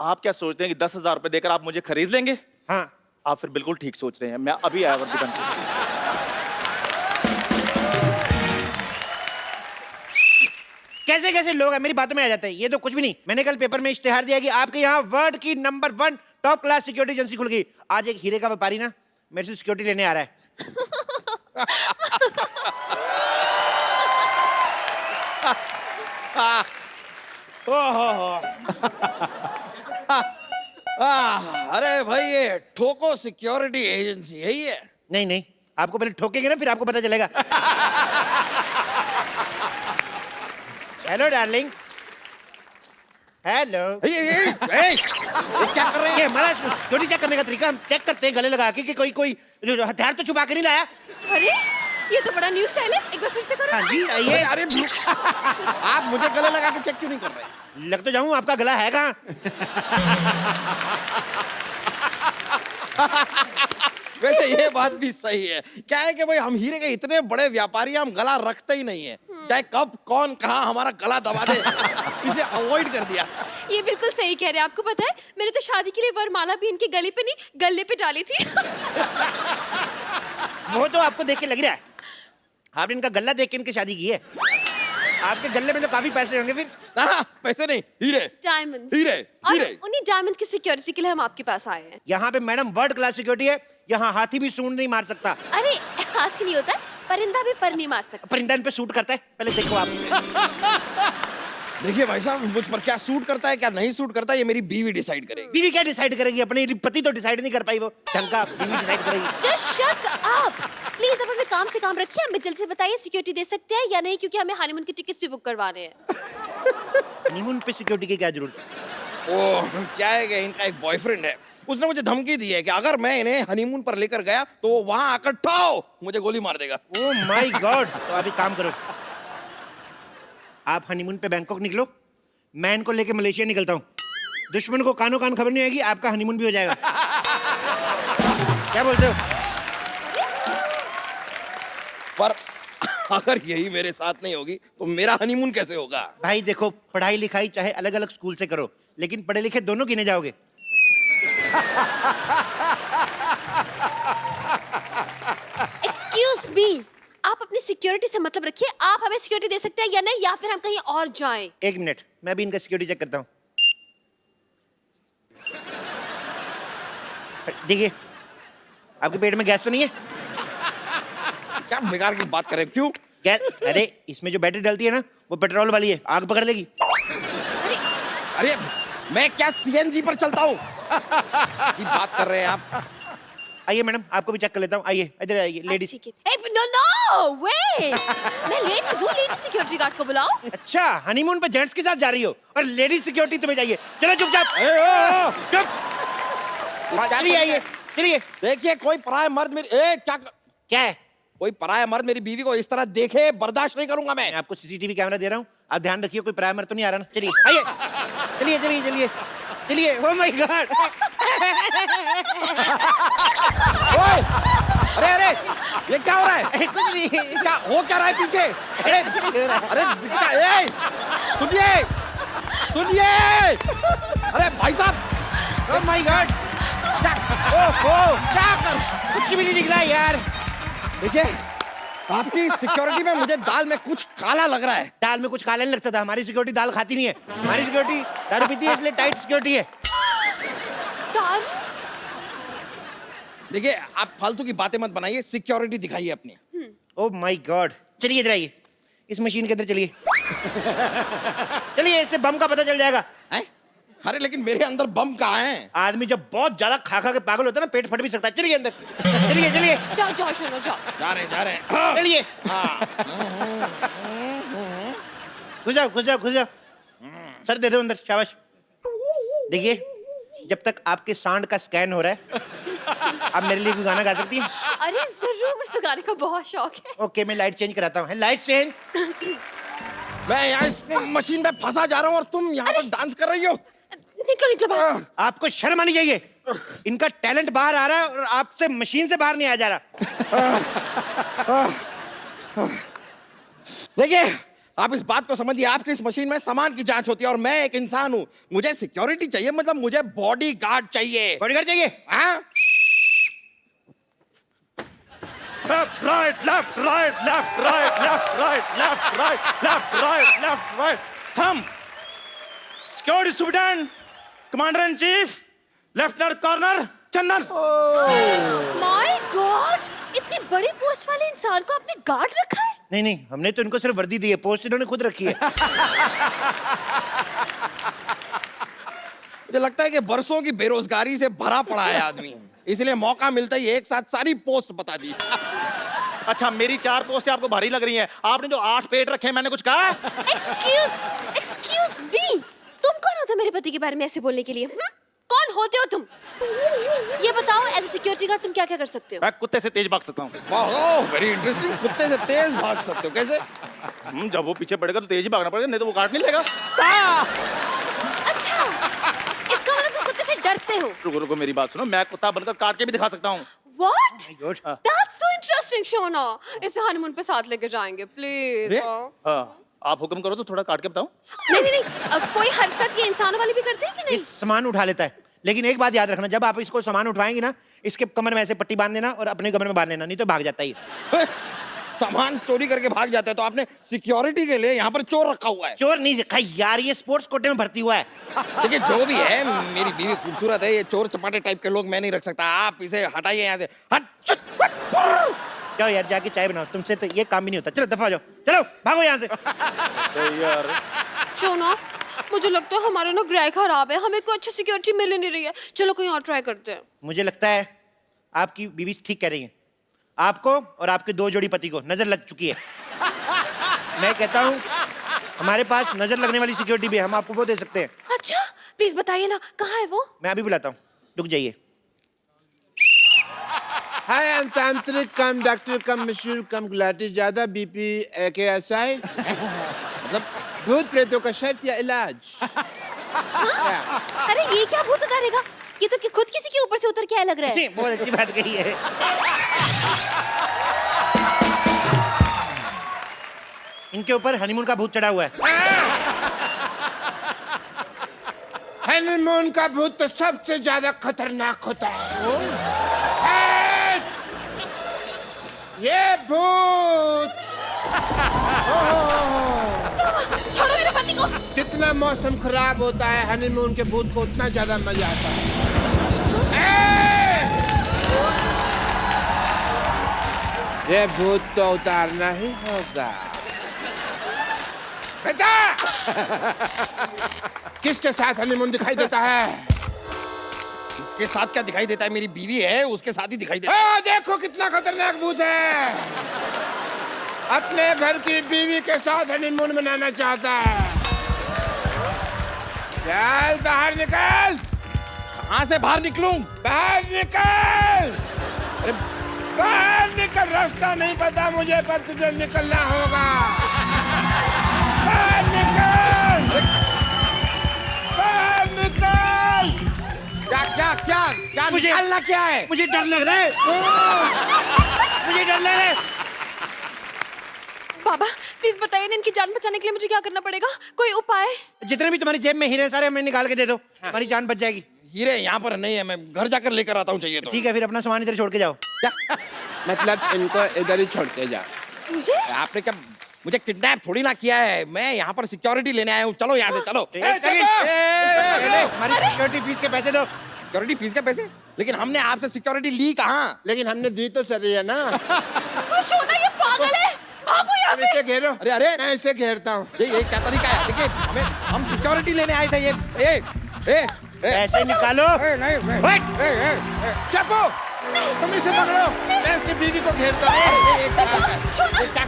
[SPEAKER 8] आप क्या सोचते हैं कि 10,000 रुपए देकर आप मुझे खरीद लेंगे?
[SPEAKER 2] हाँ।
[SPEAKER 8] आप फिर बिल्कुल ठीक सोच रहे हैं। मैं अभी आया वर्दी पहन के।
[SPEAKER 2] कैसे कैसे लोग हैं, मेरी बातों में आ जाते हैं। ये तो कुछ भी नहीं, मैंने कल पेपर में इश्तेहार दिया कि आपके यहाँ वर्ल्ड की number 1 top class security agency खुल गई। आज एक हीरे का व्यापारी ना मेरे से सिक्योरिटी लेने आ रहा है।
[SPEAKER 6] अरे भाई, ये ठोको सिक्योरिटी एजेंसी है ये?
[SPEAKER 2] नहीं नहीं, आपको पहले ठोकेंगे ना, फिर आपको पता चलेगा। Hello darling. हेलो।
[SPEAKER 6] ये क्या कर रहे हैं?
[SPEAKER 2] ये हमारा सिक्योरिटी चेक करने का तरीका, हम चेक करते हैं गले लगा के कि कोई जो हथियार तो छुपा के नहीं लाया।
[SPEAKER 7] अरे ये तो बड़ा न्यू स्टाइल है, एक बार फिर से करो।
[SPEAKER 2] हाँ जी, आइए।
[SPEAKER 6] अरे आप मुझे गले लगा के चेक क्यों नहीं कर रहे?
[SPEAKER 2] लग तो जाऊं, आपका गला है कहाँ?
[SPEAKER 6] वैसे ये बात भी सही है। क्या है कि भाई, हम हीरे के इतने बड़े व्यापारी, हम गला रखते ही नहीं है। चाहे कब कौन कहाँ हमारा गला दबा दे, इसलिए अवॉइड कर दिया।
[SPEAKER 7] ये बिल्कुल सही कह रहे हैं। आपको पता है, मैंने तो शादी के लिए वरमाला भी इनके गले पे नहीं, गले पे डाली थी।
[SPEAKER 2] वो तो आपको देख के लग रहा है, आपने इनका गला देख के इनकी शादी की है। आपके गले में तो काफी पैसे होंगे फिर।
[SPEAKER 6] ना, पैसे नहीं, हीरे।
[SPEAKER 7] डायमंड्स।
[SPEAKER 6] हीरे,
[SPEAKER 7] और
[SPEAKER 6] हीरे।
[SPEAKER 7] उन्हीं डायमंड्स की सिक्योरिटी के लिए हम आपके पास आए हैं।
[SPEAKER 2] यहाँ पे मैडम वर्ल्ड क्लास सिक्योरिटी है, यहाँ हाथी भी सूंड नहीं मार सकता।
[SPEAKER 7] अरे हाथी नहीं होता है, परिंदा भी पर नहीं मार सकता।
[SPEAKER 2] परिंदा इन पे सूट करता है, पहले देखो आप।
[SPEAKER 6] देखिए भाई साहब, मुझ पर क्या सूट करता है क्या नहीं सूट करता है, ये मेरी बीवी डिसाइड करेगी।
[SPEAKER 2] बीवी क्या डिसाइड करेगी? अपने पति तो डिसाइड नहीं कर पाई, वो ढंग का बीवी डिसाइड करेगी।
[SPEAKER 7] Just shut up! प्लीज अब अपने काम से काम रखिए, हमें जल्द से बताइए सिक्योरिटी दे सकते हैं या नहीं, क्योंकि हमें हनीमून की टिकट्स भी बुक करवाने हैं।
[SPEAKER 2] हनीमून पे सिक्योरिटी की क्या जरूरत?
[SPEAKER 6] ओह, क्या है कि इनका एक बॉयफ्रेंड है, उसने मुझे धमकी दी है कि अगर मैं इन्हें हनीमून पर लेकर गया तो वो वहां आकर ठाओ मुझे गोली मार देगा।
[SPEAKER 2] Oh my God. तो अभी काम करो, आप हनीमून पे बैंकॉक निकलो, मैं इनको लेके मलेशिया निकलता हूँ। दुश्मन को कानों कान खबर नहीं आएगी, आपका हनीमून भी हो जाएगा। क्या बोलते हो?
[SPEAKER 6] पर अगर यही मेरे साथ नहीं होगी तो मेरा हनीमून कैसे होगा?
[SPEAKER 2] भाई देखो, पढ़ाई लिखाई चाहे अलग अलग स्कूल से करो, लेकिन पढ़े लिखे दोनों गिने जाओगे।
[SPEAKER 7] एक्सक्यूज मी, आप अपनी सिक्योरिटी से मतलब रखिए। आप हमें सिक्योरिटी दे सकते हैं या नहीं, या फिर हम कहीं और जाएं।
[SPEAKER 2] एक मिनट, मैं भी इनका सिक्योरिटी चेक करता हूँ। देखिए, आपके पेट में गैस तो नहीं है?
[SPEAKER 6] क्या बेकार की बात करें? क्यों
[SPEAKER 2] गैस? अरे इसमें जो बैटरी डलती है ना, वो पेट्रोल वाली है, आग पकड़ लेगी।
[SPEAKER 6] अरे मैं क्या सीएनजी पर चलता हूँ? जी बात कर रहे हैं आप।
[SPEAKER 2] आइए मैडम, आपको भी चेक कर लेता हूँ। आइए इधर आइए लेडीज।
[SPEAKER 7] नो नो वे, मैं लेट हूँ, लेडी सिक्योरिटी गार्ड को बुलाओ।
[SPEAKER 2] अच्छा, हनीमून पे जेंट्स के साथ जा रही हो और लेडीज सिक्योरिटी तुम्हें चाहिए? चलो चुपचाप चुप। चलिए आइए, चलिए।
[SPEAKER 6] देखिए, कोई पराया मर्द मेरी क्या
[SPEAKER 2] है?
[SPEAKER 6] कोई पराया मर्द मेरी बीवी को इस तरह देखे बर्दाश्त नहीं करूंगा मैं।
[SPEAKER 2] आपको सीसीटीवी कैमरा दे रहा हूँ, आप ध्यान रखिए कोई पराया मर्द तो नहीं आ रहा ना। चलिए आइए, चलिए चलिए चलिए चलिए। Oh my God.
[SPEAKER 6] अरे अरे, ये क्या हो रहा है?
[SPEAKER 2] कुछ नहीं।
[SPEAKER 6] क्या हो क्या रहा है पीछे? अरे सुनिए सुनिए। अरे भाई साहब,
[SPEAKER 2] ओह माय गॉड। ओह क्या कर, कुछ भी नहीं निकला यार।
[SPEAKER 6] देखिए, आपकी सिक्योरिटी में मुझे दाल में कुछ काला लग रहा है।
[SPEAKER 2] दाल में कुछ काला नहीं लगता था, हमारी सिक्योरिटी दाल खाती नहीं है। हमारी सिक्योरिटी दारू पीती है, इसलिए टाइट सिक्योरिटी है।
[SPEAKER 7] दारू?
[SPEAKER 6] देखिए, आप फालतू की बातें मत बनाइए, सिक्योरिटी दिखाइए अपनी।
[SPEAKER 2] Oh my God. चलिए इधर आइए, इस मशीन के अंदर चलिए।
[SPEAKER 1] चलिए, इससे बम का पता चल जाएगा।
[SPEAKER 2] हैं? अरे लेकिन मेरे अंदर बम कहाँ है?
[SPEAKER 1] आदमी जब बहुत ज्यादा खा खा के पागल होता है ना, पेट फट भी सकता है। चलिए अंदर, चलिए चलिए।
[SPEAKER 7] जाओ जाओ शोनो जाओ।
[SPEAKER 2] जा रहे हैं।
[SPEAKER 1] चलिए, घुस जाओ घुस जाओ घुस जाओ। सर दे दो अंदर, शाबाश। देखिए, जब तक आपके सांड का स्कैन हो रहा है, आप मेरे लिए भी गाना गा सकती हैं।
[SPEAKER 7] अरे जरूर, मुझे तो गाने का बहुत शौक है।
[SPEAKER 1] ओके, मैं लाइट चेंज कराता हूँ। Light change.
[SPEAKER 2] मैं यहाँ इस मशीन में फंसा जा रहा हूँ और तुम यहाँ पर डांस कर रही हो।
[SPEAKER 7] निकलो निकलो बाहर।
[SPEAKER 1] आपको शर्म आनी चाहिए। इनका टैलेंट बाहर आ रहा है और आपसे मशीन से बाहर नहीं आ जा रहा।
[SPEAKER 2] देखिए, आप इस बात को समझिए, आपकी इस मशीन में सामान की जांच होती है और मैं एक इंसान हूँ। मुझे सिक्योरिटी चाहिए, मतलब मुझे बॉडी गार्ड चाहिए।
[SPEAKER 1] बॉडीगार्ड चाहिए?
[SPEAKER 2] हाँ?
[SPEAKER 8] Left right left right left right left right left right left right left right थम security superintendent commander in chief lieutenant colonel Chandan.
[SPEAKER 7] My god, इतनी बड़ी पोस्ट वाले इंसान को आपने गार्ड रखा है?
[SPEAKER 1] नहीं नहीं, हमने तो इनको सिर्फ वर्दी दी है, पोस्ट इन्होंने खुद रखी है।
[SPEAKER 2] मुझे लगता है कि बरसों की बेरोजगारी से भरा पड़ा है आदमी, इसलिए मौका मिलता ही एक साथ सारी पोस्ट बता दी।
[SPEAKER 8] अच्छा, मेरी 4 पोस्टें आपको भारी लग रही हैं। आपने जो 8 पेट रखे हैं, मैंने कुछ कहा?
[SPEAKER 7] एक्सक्यूज मी, तुम कौन हो मेरे पति के बारे में ऐसे बोलने के लिए? कौन होते हो तुम? ये बताओ, एज ए सिक्योरिटी गार्ड तुम क्या क्या कर सकते हो?
[SPEAKER 8] मैं कुत्ते से तेज भाग सकता हूँ।
[SPEAKER 2] वाह, वेरी इंटरेस्टिंग। कुत्ते से तेज भाग सकते हो, कैसे?
[SPEAKER 8] जब वो पीछे पड़ेगा तो तेज ही भागना पड़ेगा, नहीं तो वो काट नहीं लेगा।
[SPEAKER 7] अच्छा, इसका मतलब तुम कुत्ते से डरते हो?
[SPEAKER 8] रुको रुको, मेरी बात सुनो, मैं कुत्ता बनकर काट के भी दिखा सकता हूँ।
[SPEAKER 7] What?
[SPEAKER 1] God.
[SPEAKER 7] That's so interesting, Shona. इसे हनीमून पे साथ लेके जाएंगे, प्लीज।
[SPEAKER 8] हाँ, आप हुक्म करो तो थोड़ा काट के बताऊं।
[SPEAKER 7] नहीं नहीं नहीं, कोई हरकत ये इंसानों वाली भी करते हैं कि
[SPEAKER 1] ये
[SPEAKER 7] नहीं?
[SPEAKER 1] सामान उठा लेता है, लेकिन एक बात याद रखना, जब आप इसको सामान उठवाएंगे ना, इसके कमर में ऐसे पट्टी बांध देना और अपने कमर में बांध लेना, नहीं तो भाग जाता है।
[SPEAKER 2] सामान चोरी करके भाग जाते हैं, तो आपने सिक्योरिटी के लिए यहाँ पर चोर रखा हुआ है।
[SPEAKER 1] चोर नहीं रखा यार, ये स्पोर्ट्स कोटे में भर्ती हुआ है।
[SPEAKER 2] देखिए, जो भी है, मेरी बीवी खूबसूरत है, ये चोर चपाटे टाइप के लोग मैं नहीं रख सकता। आप इसे हटाइए यहाँ से। हट,
[SPEAKER 1] जाओ यार, जाके चाय बनाओ, तुमसे तो ये काम भी नहीं होता। चलो दफा हो जाओ, चलो भागो यहाँ से।
[SPEAKER 8] यार,
[SPEAKER 7] शोना, मुझे लगता है हमारा ना ग्रह खराब है, हमें कोई अच्छी सिक्योरिटी मिल ही नहीं रही है। चलो कहीं और ट्राई करते हैं।
[SPEAKER 1] मुझे लगता है आपकी बीवी ठीक कह रही है। आपको और आपके 2 जोड़ी पति को नजर लग चुकी है। मैं कहता हूँ हमारे पास नजर लगने वाली सिक्योरिटी भी है, हम आपको वो दे सकते हैं।
[SPEAKER 7] अच्छा, प्लीज बताइए ना, कहाँ है वो?
[SPEAKER 1] मैं अभी बुलाता हूँ, रुक जाइए।
[SPEAKER 6] हाय, आई एम तांत्रिक कम डॉक्टर कम मशहूर कम गुलाटी, ज्यादा बीपी के एसआई, मतलब भूत प्रेतों का शर्त या इलाज।
[SPEAKER 7] अरे ये क्या भूत उतारेगा? ये तो खुद किसी के ऊपर से उतर के आया लग रहा है।
[SPEAKER 1] बहुत अच्छी बात कही है। इनके ऊपर हनीमून का भूत चढ़ा हुआ है।
[SPEAKER 6] हनीमून का भूत तो सबसे ज्यादा खतरनाक होता है। ये भूत
[SPEAKER 7] छोड़ो मेरे पति को।
[SPEAKER 6] जितना मौसम खराब होता है, हनीमून के भूत को उतना ज्यादा मजा आता है। ये भूत तो उतारना ही होगा। बेटा, किसके साथ हनीमून दिखाई देता है?
[SPEAKER 2] इसके साथ क्या दिखाई देता है? मेरी बीवी है, उसके साथ ही दिखाई देता है।
[SPEAKER 6] देखो कितना खतरनाक भूत है। अपने घर की बीवी के साथ हनीमून मनाना चाहता है। चल बाहर निकल।
[SPEAKER 2] कहाँ से बाहर निकलूं?
[SPEAKER 6] बाहर निकल। अरे बाहर निकल, रास्ता नहीं पता मुझे, पर तुझे निकलना होगा। बाहर निकल, बाहर निकल।
[SPEAKER 2] क्या क्या क्या क्या निकालना क्या है?
[SPEAKER 1] मुझे डर लग रहा है। मुझे डर लग रहा है।
[SPEAKER 7] बाबा, प्लीज बताइए ना, इनकी जान बचाने के लिए मुझे क्या करना पड़ेगा? कोई उपाय?
[SPEAKER 1] जितने भी तुम्हारी जेब में हीरे सारे हमें निकाल के दे दो, हमारी जान बच जाएगी।
[SPEAKER 2] हीरे यहाँ पर नहीं है, मैं घर जाकर लेकर आता हूँ, चाहिए तो।
[SPEAKER 1] ठीक है, फिर अपना सामान इधर छोड़ के जाओ।
[SPEAKER 6] मतलब इनको इधर ही छोड़ के जा।
[SPEAKER 7] मुझे?
[SPEAKER 2] आपने क्या मुझे किडनैप थोड़ी ना किया है, मैं यहाँ पर सिक्योरिटी लेने आया हूँ। चलो यहाँ से, चलो।
[SPEAKER 1] हमारी सिक्योरिटी फीस के पैसे दो।
[SPEAKER 2] सिक्योरिटी फीस के पैसे? लेकिन हमने आपसे सिक्योरिटी ली कहाँ?
[SPEAKER 6] लेकिन हमने दी तो सही है ना।
[SPEAKER 7] शोना, ये पागल है। भागो यहाँ
[SPEAKER 2] तुम इसे घेरो। अरे अरे मैं इसे घेरता हूँ। ये क्या तरीका है? देखिए हम सिक्योरिटी लेने आए थे। ये
[SPEAKER 1] पैसे निकालो।
[SPEAKER 2] नहीं चप्पू तुम इसे पकड़ो। मैं इसकी बीवी को घेरता हूँ।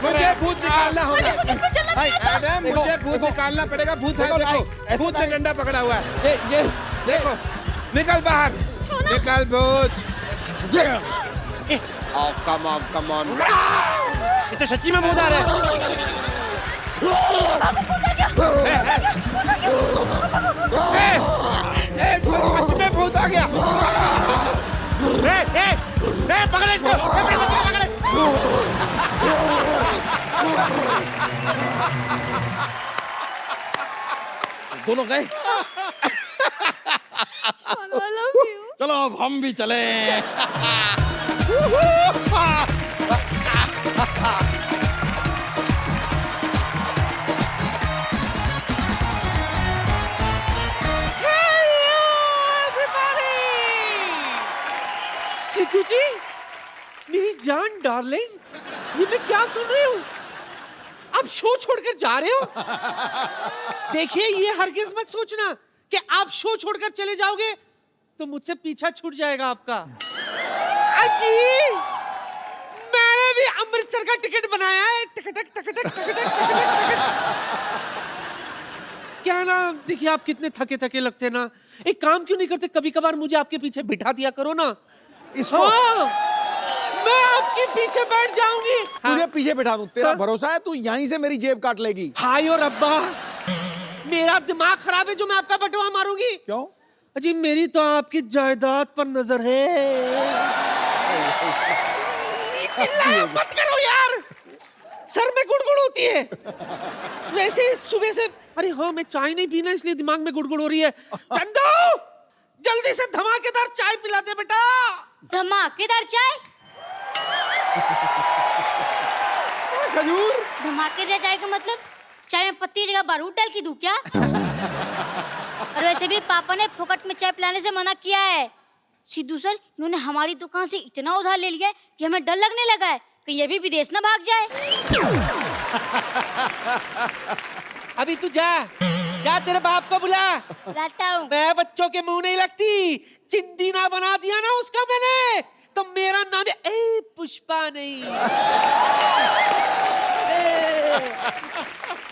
[SPEAKER 2] मुझे भूत निकालना होगा। मैडम मुझे भूत निकालना पड़ेगा। भूत है, देखो भूत ने डंडा पकड़ा हुआ है। ये देखो, निकल बाहर, निकल भूत। Come on.
[SPEAKER 1] ये तो सच्ची में भूत आ रहा है।
[SPEAKER 2] सच में भूत आ गया।
[SPEAKER 1] पकड़ इसको, पकड़।
[SPEAKER 2] दोनों गए।
[SPEAKER 7] I love you.
[SPEAKER 2] चलो अब हम भी चले।
[SPEAKER 9] चिकू जी, मेरी जान डार्लिंग, ये मैं क्या सुन रही हूँ? आप शो छोड़कर जा रहे हो? देखिए, ये हरगिज मत सोचना कि आप शो छोड़कर चले जाओगे तो मुझसे पीछा छूट जाएगा आपका। अजी, मैंने भी अमृतसर का टिकट बनाया है। टक। क्या ना, देखिए आप कितने थके थके लगते हैं ना। एक काम क्यों नहीं करते, कभी कभार मुझे आपके पीछे बिठा दिया करो ना।
[SPEAKER 2] इसको
[SPEAKER 9] हाँ, मैं आपके पीछे बैठ जाऊंगी।
[SPEAKER 10] तुझे पीछे बैठा दूं, तेरा भरोसा है? तू यहीं से मेरी जेब काट लेगी।
[SPEAKER 9] हाय और अब्बा, मेरा दिमाग खराब है जो मैं आपका बटवा मारूंगी।
[SPEAKER 10] क्यों?
[SPEAKER 9] अजी मेरी तो आपकी जायदाद पर नजर है। चिल्लाया मत करो यार, सर में गुड़गुड़ होती है। वैसे ही सुबह से, अरे हाँ मैं चाय नहीं पीना इसलिए दिमाग में गुड़गुड़ हो रही है। चंदू जल्दी से धमाकेदार चाय पिला दे बेटा।
[SPEAKER 7] धमाकेदार चाय?
[SPEAKER 2] खजूर।
[SPEAKER 7] धमाकेदार चाय का मतलब चाय में पत्ती की जगह बारूद डाल के दूं क्या? और वैसे भी पापा ने फोकट में चाय पिलाने से मना किया है। सिद्धू सर, इन्होंने हमारी दुकान से इतना उधार ले लिया है कि हमें डर लगने लगा है कि ये भी विदेश ना भाग जाए।
[SPEAKER 9] अभी तू जा, तेरे बाप को बुला।
[SPEAKER 7] लाता हूँ।
[SPEAKER 9] मैं बच्चों के मुंह नहीं लगती। चिंदी ना बना दिया ना उसका मैंने, तो मेरा नाम है पुष्पा नहीं।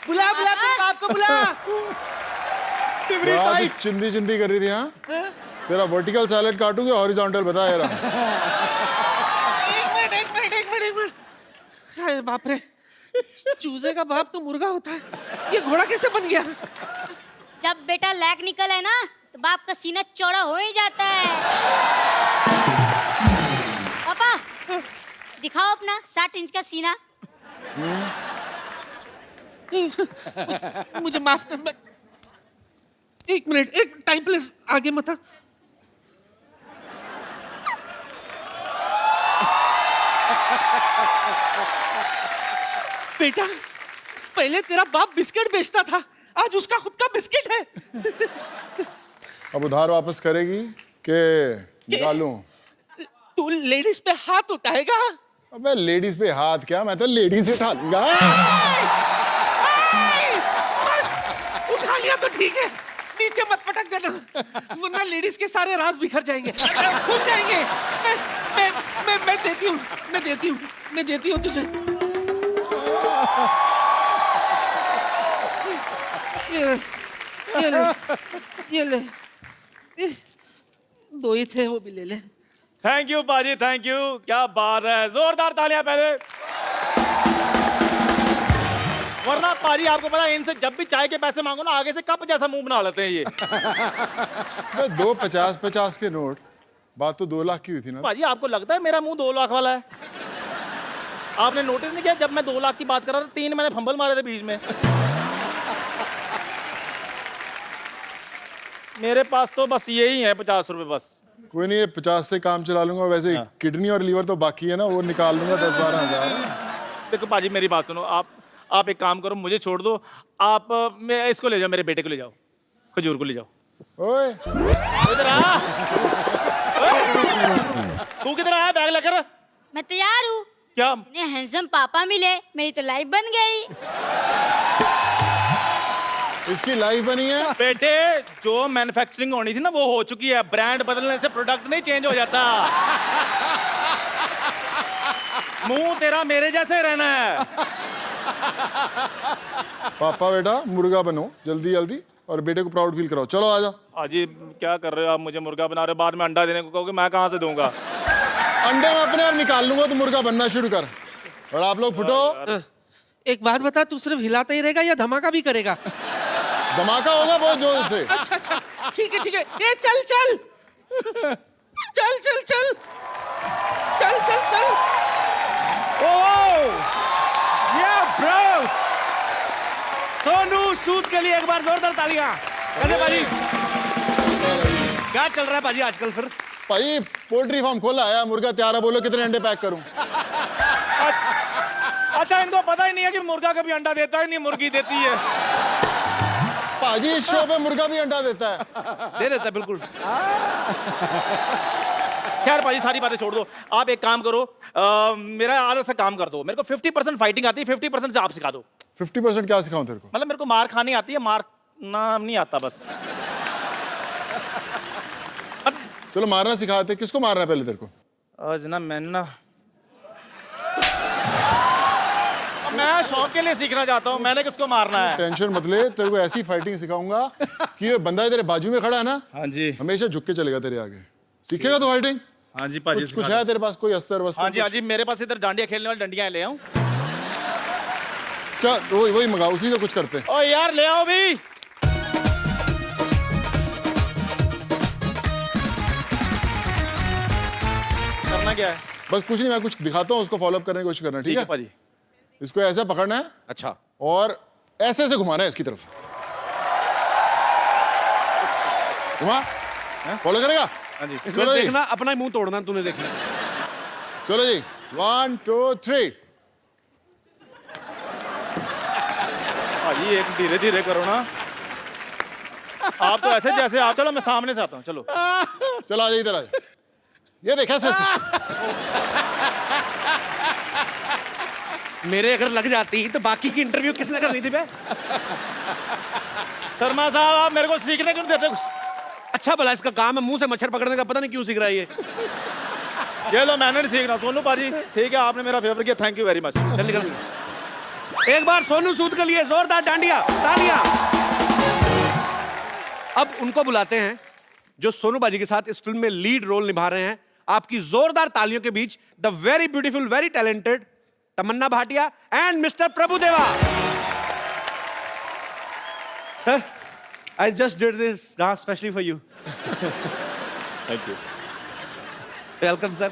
[SPEAKER 9] बुला तेरे बाप को बुला।
[SPEAKER 3] चिंदी कर रही थी। हाँ, तेरा वर्टिकल सैलेड काटूंगी, हॉरिजॉन्टल बता यार।
[SPEAKER 9] एक मिनट। अरे बाप रे, चूजे का बाप तो मुर्गा होता है, ये घोड़ा कैसे बन गया?
[SPEAKER 7] जब बेटा लैग निकल है ना तो बाप का सीना चौड़ा हो ही जाता है। पापा दिखाओ अपना 60 इंच का सीना।
[SPEAKER 9] मुझे माफ कर, एक मिनट, एक टाइम प्लीज, आगे मत आ। बेटा, पहले तेरा बाप बिस्किट बेचता था, आज उसका खुद का बिस्किट है।
[SPEAKER 3] अब उधार वापस करेगी के निकालूं?
[SPEAKER 9] तू लेडीज पे हाथ उठाएगा?
[SPEAKER 3] अबे लेडीज पे हाथ क्या, मैं तो लेडीज उठा दूंगा।
[SPEAKER 9] उठा लिया तो ठीक है, नीचे मत पटक देना, वरना लेडीज के सारे राज बिखर जाएंगे, खुल जाएंगे। मैं देती हूँ तुझे। ये ले, दो ही थे, वो भी ले ले।
[SPEAKER 8] थैंक यू बाजी, थैंक यू। क्या बात है, जोरदार तालियां पहले। वरना पाजी आपको पता है, इनसे जब भी चाय के पैसे मांगो ना, आगे से कप जैसा मुंह बना लेते हैं ये।
[SPEAKER 3] 2 50-50 के नोट, बात तो 2 लाख की हुई थी ना।
[SPEAKER 8] पाजी आपको लगता है मेरा मुंह 2 लाख वाला है? आपने नोटिस नहीं किया, जब मैं 2 लाख की बात कर रहा था, 3 मैंने फंबल मारे थे बीच में। मेरे पास तो बस यही है 50 रुपए बस।
[SPEAKER 3] कोई नहीं, 50 से काम चला लूंगा। वैसे किडनी और लीवर तो बाकी है ना, वो निकाल लूंगा 10-12 हजार।
[SPEAKER 8] देखो पाजी मेरी बात सुनो, आप एक काम करो, मुझे छोड़ दो। आप मैं इसको ले जाओ, मेरे बेटे को ले जाओ, खजूर को ले जाओ।
[SPEAKER 3] ओए
[SPEAKER 8] इधर आ। तू किधर आया बैग लेकर?
[SPEAKER 7] मैं तैयार हूँ,
[SPEAKER 8] क्या?
[SPEAKER 7] इतने हैंडसम पापा मिले, मेरी तो लाइफ बन गई।
[SPEAKER 3] इसकी लाइफ बनी है।
[SPEAKER 8] बेटे, जो मैन्युफैक्चरिंग होनी थी ना वो हो चुकी है। ब्रांड बदलने से प्रोडक्ट नहीं चेंज हो जाता। मुंह तेरा मेरे जैसे रहना है।
[SPEAKER 3] पापा बेटा मुर्गा बनो जल्दी जल्दी और बेटे को प्राउड फील कराओ। चलो आजा।
[SPEAKER 8] अजी क्या कर रहे हो आप? मुझे मुर्गा बना रहे हो, बाद में अंडा देने को कहोगे, मैं कहाँ से दूंगा?
[SPEAKER 3] अंडे में अपने आप निकाल लूंगा, तो मुर्गा बनना शुरू कर। और आप लोग फुटो।
[SPEAKER 9] एक बात बता, तू सिर्फ हिलाता ही रहेगा या धमाका भी करेगा?
[SPEAKER 3] धमाका होगा बहुत जोर से।
[SPEAKER 9] अच्छा अच्छा, ठीक है ठीक है। ये चल चल चल चल चल चल चल चल।
[SPEAKER 1] ओह या ब्रो, सोनू सूद के लिए एक बार जोरदार तालियां। कैसे भाजी, क्या चल रहा है भाजी आजकल? फिर
[SPEAKER 3] भाई पोल्ट्री फार्म खोला है, मुर्गा तैयार है, बोलो कितने अंडे पैक करूं?
[SPEAKER 8] अच्छा, इनको पता ही नहीं है कि मुर्गा कभी अंडा देता है, नहीं मुर्गी देती है।
[SPEAKER 3] भाजी इस शो पे मुर्गा भी अंडा देता है।
[SPEAKER 1] दे देता है बिल्कुल।
[SPEAKER 8] खैर भाजी, सारी बातें छोड़ दो। आप एक काम करो, मेरा आधा सा काम कर दो। मेरे को 50% फाइटिंग आती है, 50% से आप सिखा दो।
[SPEAKER 3] 50% क्या सिखाऊं तेरे को?
[SPEAKER 8] मतलब मेरे को मार खानी आती है, मारना नहीं आता बस।
[SPEAKER 3] चलो मारना सिखाते। किसको मारना है पहले तेरे को?
[SPEAKER 8] जनाब मैंने ना, मैं शौक के लिए सीखना चाहता हूँ, मैंने किसको मारना है।
[SPEAKER 3] टेंशन मत ले, तेरे को ऐसी फाइटिंग सिखाऊंगा कि ये बंदा तेरे बाजू में खड़ा है ना,
[SPEAKER 8] हाँ जी,
[SPEAKER 3] हमेशा झुक के चलेगा तेरे आगे। सीखेगा तो फाइटिंग?
[SPEAKER 8] हाँ जी पाजी।
[SPEAKER 3] कुछ है तेरे पास कोई अस्तर वस्तर?
[SPEAKER 8] हाँ जी हाँ जी, मेरे पास इधर डांडिया खेलने वाली डंडियां ले आऊं
[SPEAKER 3] क्या? वही मंगाओ, उसी से कुछ करते।
[SPEAKER 8] ओ यार ले आओ भी। करना क्या है?
[SPEAKER 3] बस कुछ नहीं, मैं कुछ दिखाता हूँ, उसको फॉलो अप करने की कोशिश करना। ठीक है
[SPEAKER 8] पाजी।
[SPEAKER 3] इसको ऐसे पकड़ना है।
[SPEAKER 1] अच्छा।
[SPEAKER 3] और ऐसे ऐसे घुमाना है इसकी तरफ। घुमा। फॉलो करेगा?
[SPEAKER 8] हाँ जी।
[SPEAKER 1] इसमें
[SPEAKER 3] चलो जी।
[SPEAKER 1] देखना, अपना ही मुंह तोड़ना तूने, देखना।
[SPEAKER 3] चलो जी, 1 2 3।
[SPEAKER 8] भाजी एक धीरे धीरे करो ना, आप तो ऐसे जैसे आप। चलो मैं सामने से आता हूँ। चलो
[SPEAKER 3] चलो आ जाइए इधर। आ ये देखा ऐसे ऐसे।
[SPEAKER 1] मेरे अगर लग जाती तो बाकी की इंटरव्यू किसने करनी थी बे?
[SPEAKER 8] शर्मा साहब, आप मेरे को सीखने क्यों देते?
[SPEAKER 1] अच्छा भला इसका काम है मुंह से मच्छर पकड़ने का, पता नहीं क्यों सीख रहा है ये।
[SPEAKER 8] ये लो, मैंने नहीं सीखना। सोनू पाजी ठीक है, आपने मेरा फेवर किया, थैंक यू वेरी मच।
[SPEAKER 1] चल निकल। एक बार सोनू सूद के लिए जोरदार डांडिया तालियां। अब उनको बुलाते हैं जो सोनू बाजी के साथ इस फिल्म में लीड रोल निभा रहे हैं। आपकी जोरदार तालियों के बीच the very beautiful, very talented Tamannaah Bhatia and mister Prabhudeva. Sir, I just did this dance specially for you.
[SPEAKER 4] Thank you.
[SPEAKER 1] Welcome sir.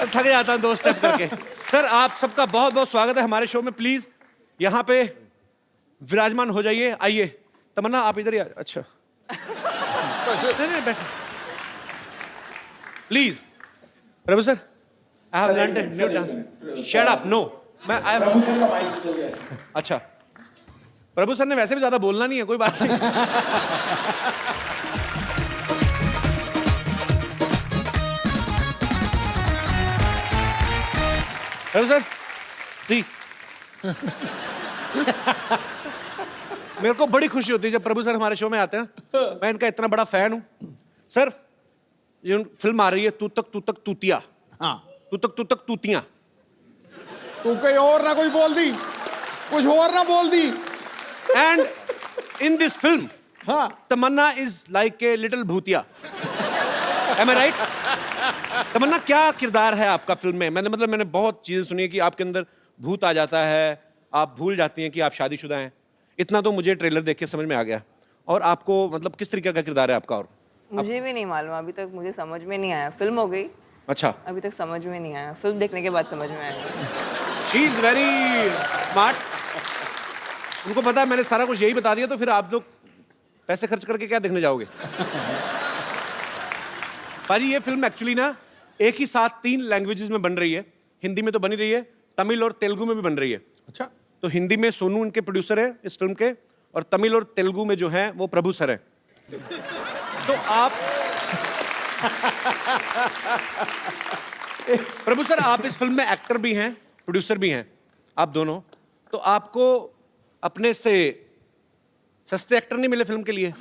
[SPEAKER 1] थक जाता हूं 2 स्टेप करके। सर, आप सबका बहुत बहुत स्वागत है हमारे शो में। प्लीज यहाँ पे विराजमान हो जाइए। आइए तमन्ना, आप इधर ही आ। अच्छा नहीं बैठो please. Prabhu sir, I have learned a new dance. Shut up. No, मैं प्रभु सर का माइक खो गया। अच्छा, प्रभु सर ने वैसे भी ज्यादा बोलना नहीं है, कोई बात नहीं। प्रभु सर, सी मेरे को बड़ी खुशी होती है जब प्रभु सर हमारे शो में आते हैं। मैं इनका इतना बड़ा फैन हूं। सर, ये फिल्म आ रही है तू तक तूतिया।
[SPEAKER 10] हाँ,
[SPEAKER 1] तू तक तूतियां।
[SPEAKER 10] तू कहीं और ना कोई बोल दी, कुछ और ना बोल दी।
[SPEAKER 1] And in this film,
[SPEAKER 10] हाँ,
[SPEAKER 1] तमन्ना is like a little भूतिया। Am I right? तमन्ना, क्या किरदार है आपका फिल्म में? मैंने बहुत चीजें सुनी है कि आपके अंदर भूत आ जाता है, आप भूल जाती हैं कि आप शादीशुदा हैं। इतना तो मुझे ट्रेलर देख के समझ में आ गया। और आपको मतलब किस तरीके का किरदार है आपका? और
[SPEAKER 5] मुझे भी नहीं मालूम, अभी तक मुझे समझ में नहीं आया। फिल्म हो गई,
[SPEAKER 1] अच्छा,
[SPEAKER 5] अभी तक समझ में नहीं आया। फिल्म देखने के बाद समझ में आया।
[SPEAKER 1] She is very smart. उनको पता है मैंने सारा कुछ यही बता दिया, तो फिर आप लोग पैसे खर्च करके क्या देखने जाओगे? पाजी, ये फिल्म एक्चुअली ना एक ही साथ 3 लैंग्वेजेस में बन रही है। हिंदी में तो बनी रही है, तमिल और तेलुगु में भी बन रही है।
[SPEAKER 10] अच्छा,
[SPEAKER 1] तो हिंदी में सोनू इनके प्रोड्यूसर है इस फिल्म के, और तमिल और तेलुगु में जो है वो प्रभु सर है। तो आप प्रभु सर, आप इस फिल्म में एक्टर भी हैं, प्रोड्यूसर भी हैं, आप दोनों। तो आपको अपने से सस्ते एक्टर नहीं मिले फिल्म के लिए?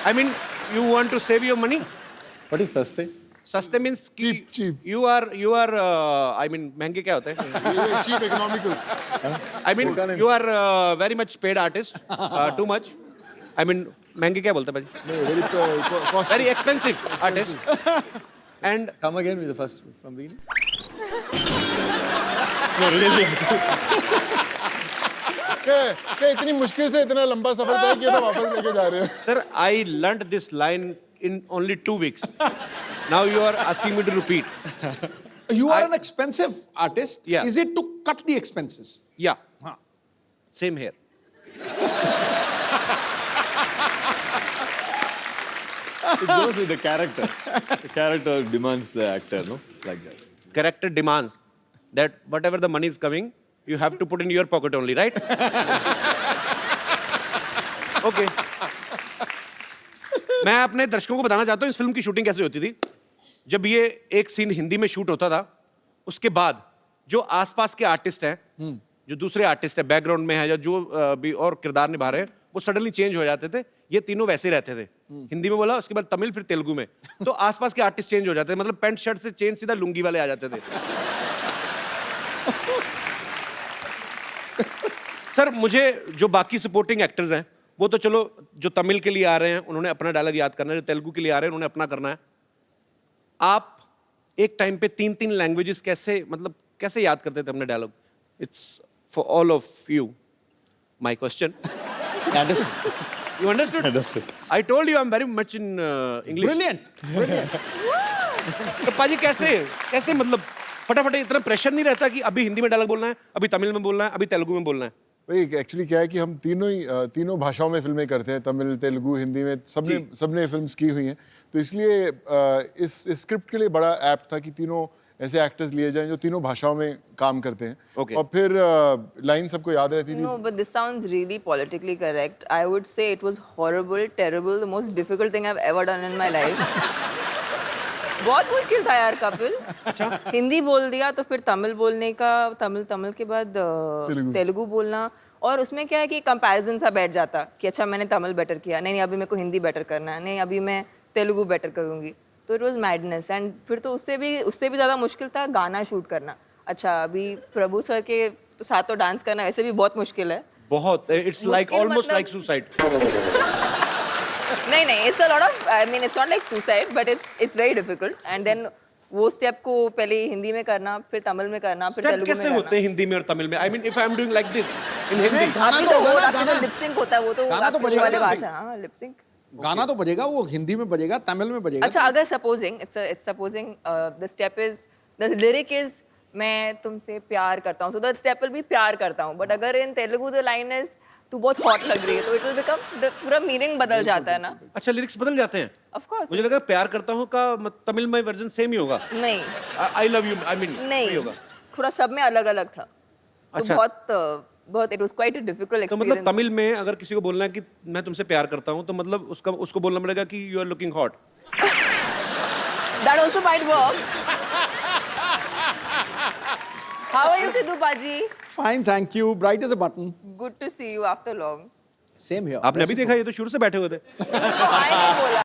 [SPEAKER 1] I mean, you want to save your money?
[SPEAKER 4] What is सस्ते?
[SPEAKER 1] सस्ते means
[SPEAKER 3] Cheap.
[SPEAKER 1] You are I mean महंगे क्या होते हैं?
[SPEAKER 3] Cheap economical.
[SPEAKER 1] I mean you are very much paid artist, too much. I mean महंगे क्या बोलते हैं भाई? Very expensive artist. And
[SPEAKER 4] come again with the first from beginning.
[SPEAKER 3] क्या इतनी मुश्किल से इतना लंबा सफर तय किया था, वापस लेके जा रहे हो?
[SPEAKER 1] Sir, I learned this line in only 2 weeks. Now you are asking me to repeat.
[SPEAKER 10] You are an expensive artist.
[SPEAKER 1] Yeah.
[SPEAKER 10] Is it to cut the expenses?
[SPEAKER 1] Yeah.
[SPEAKER 10] हाँ.
[SPEAKER 1] Same here.
[SPEAKER 4] It goes with the character. The character demands the actor, no? Like that.
[SPEAKER 1] Character demands that whatever the money is coming, you have to put in your pocket only, right? Okay. मैं अपने दर्शकों को बताना चाहता हूँ इस film की shooting कैसे होती थी। जब ये एक सीन हिंदी में शूट होता था, उसके बाद जो आसपास के आर्टिस्ट हैं, जो दूसरे आर्टिस्ट हैं, बैकग्राउंड में है या जो भी और किरदार निभा रहे हैं, वो सडनली चेंज हो जाते थे। ये तीनों वैसे रहते थे। हिंदी में बोला, उसके बाद तमिल, फिर तेलुगु में। तो आसपास के आर्टिस्ट चेंज हो जाते थे, मतलब पैंट शर्ट से चेंज सीधा लुंगी वाले आ जाते थे। सर, मुझे जो बाकी सपोर्टिंग एक्टर्स हैं, वो तो चलो, जो तमिल के लिए आ रहे हैं उन्होंने अपना डायलॉग याद करना है, जो तेलुगु के लिए आ रहे हैं उन्होंने अपना करना है। आप एक टाइम पे 3-3 लैंग्वेजेस कैसे याद करते थे अपने dialogue? It's for all of you my question. You understood? I told you I am very much in English.
[SPEAKER 10] Brilliant.
[SPEAKER 1] तो पाजी कैसे मतलब फटाफट, इतना प्रेशर नहीं रहता कि अभी हिंदी में डायलॉग बोलना है, अभी तमिल में बोलना है, अभी तेलुगु में बोलना है?
[SPEAKER 3] भाई एक्चुअली क्या है कि हम तीनों भाषाओं में फिल्में करते हैं, तमिल, तेलुगु, हिंदी में सबने फिल्म्स की हुई हैं। तो इसलिए इस स्क्रिप्ट के लिए बड़ा ऐप था कि तीनों ऐसे एक्टर्स लिए जाएं जो तीनों भाषाओं में काम करते हैं।
[SPEAKER 1] Okay.
[SPEAKER 3] और फिर लाइन सबको याद रहती थी।
[SPEAKER 5] No, but this sounds really politically correct. I would say it was horrible, terrible, the most difficult thing I've ever done in my life. बहुत मुश्किल था यार कपिल। अच्छा, हिंदी बोल दिया तो फिर तमिल बोलने का, तमिल के बाद तेलुगु बोलना, और उसमें क्या है कि कंपैरिजन सा बैठ जाता कि अच्छा मैंने तमिल बेटर किया, नहीं अभी मेरे को हिंदी बेटर करना है, नहीं अभी मैं तेलुगु बेटर करूँगी। तो इट वाज मैडनेस। एंड फिर तो उससे भी ज़्यादा मुश्किल था गाना शूट करना। अच्छा, अभी प्रभु सर के तो साथ तो डांस करना वैसे भी बहुत मुश्किल है।
[SPEAKER 1] बहुत, it's like almost like suicide.
[SPEAKER 5] नहीं, it's a lot of, I mean it's not like suicide, but it's very difficult. And then वो स्टेप को पहले हिंदी में करना, फिर तमिल में करना, फिर तेलुगु में
[SPEAKER 1] कैसे
[SPEAKER 5] करना।
[SPEAKER 1] होते हैं हिंदी में और तमिल में? I mean if I am doing like this in Hindi.
[SPEAKER 5] आपकी तो लिप सिंक होता है, वो तो
[SPEAKER 10] गाना तो
[SPEAKER 5] आपकी
[SPEAKER 10] बजेगा
[SPEAKER 5] वाले
[SPEAKER 10] ना।
[SPEAKER 5] भाषा, हाँ लिप सिंक।
[SPEAKER 10] गाना तो बजेगा, वो हिंदी में बजेगा, तमिल में बजेगा।
[SPEAKER 5] अच्छा, अगर supposing the step is, the lyric is मैं तुमसे प्यार करता हूँ, so the step will be प्यार करता हूँ। बट अगर इन तेलुगु द लाइन इज तू बहुत हॉट लग रही है, तो इट विल बिकम, पूरा मीनिंग बदल जाता है ना।
[SPEAKER 1] अच्छा, लिरिक्स बदल जाते हैं?
[SPEAKER 5] Of course.
[SPEAKER 1] मुझे लगा प्यार करता हूँ का तमिल में वर्जन सेम ही होगा।
[SPEAKER 5] नहीं,
[SPEAKER 1] I love you, I mean
[SPEAKER 5] नहीं
[SPEAKER 1] होगा।
[SPEAKER 5] थोड़ा सब में अलग अलग था।
[SPEAKER 1] अच्छा।
[SPEAKER 5] तो बहुत it was quite a difficult
[SPEAKER 1] तो
[SPEAKER 5] एक्सपीरियंस।
[SPEAKER 1] मतलब तमिल में अगर किसी को बोलना है कि मैं तुमसे प्यार करता हूँ, तो मतलब उसको बोलना पड़ेगा कि you are looking hot.
[SPEAKER 5] That also might work. How are you Sidhu पाजी?
[SPEAKER 10] Fine, thank you. Bright as a button.
[SPEAKER 5] Good to see you after long.
[SPEAKER 10] Same here.
[SPEAKER 1] आपने अभी देखा, ये तो शुरू से बैठे हुए थे।
[SPEAKER 5] आई नहीं बोला।